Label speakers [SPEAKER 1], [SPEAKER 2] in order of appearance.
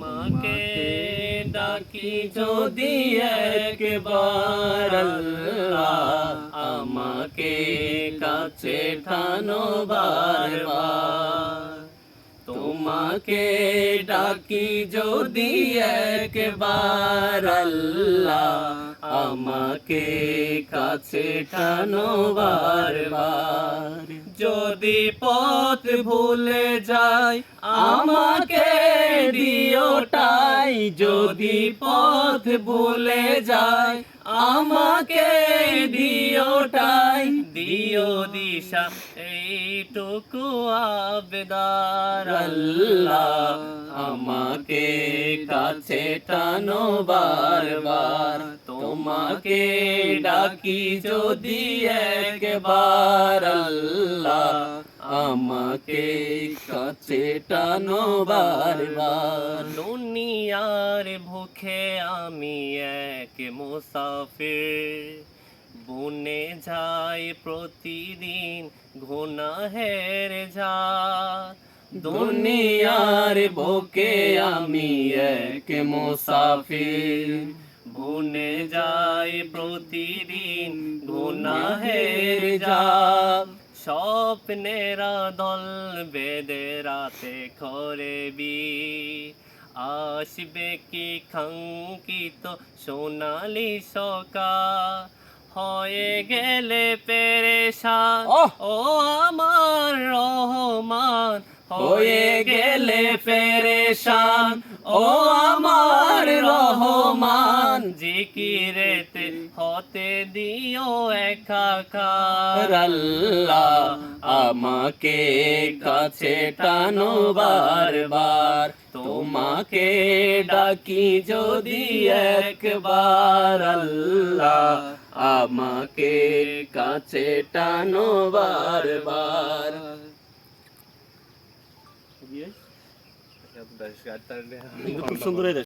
[SPEAKER 1] তোমাকে ডাকি যদি একবার আল্লাহ, আমাকে কাছে টানো বারবার। তোমাকে ডাকি যদি একবার আল্লাহ, আমাকে কাছে টানো বারবার। যদি পথ ভুলে যাই আমাকে দিও ঠাই, যদি পথ ভুলে যাই আমাকে দিও ঠাই। দিও দিশা এইটুকু আবেদন আল্লাহ, আমাকে কাছে টানো বারবার। তোমাকে ডাকি যদি একবার আল্লাহ, আমাকে কাছে টানো বারবার। দুনিয়ার ভুখে আমি এক মুসাফির, বনে যাই প্রতিদিন গুনাহের ঝাল। দুনিয়ার বুকে আমি এক মুসাফির, বনে যাই প্রতিদিন গুনাহের ঝাল। স্বপ্নেরা দল বেঁধে রাতে করে আসবে কি কাঙ্ক্ষিত সোনালি সকাল। হয়ে গেলে পেরেশান ও আমার রহমান, হয়ে গেলে পেরেশান ও আমার রহমান। জিকিরেতে হতে দিও একাকার আল্লাহ, আমাকে কাছে টানো বারবার। তোমাকে ডাকি যদি একবার আল্লাহ, আমাকে কাছে টানো বারবার। খুব সুন্দর।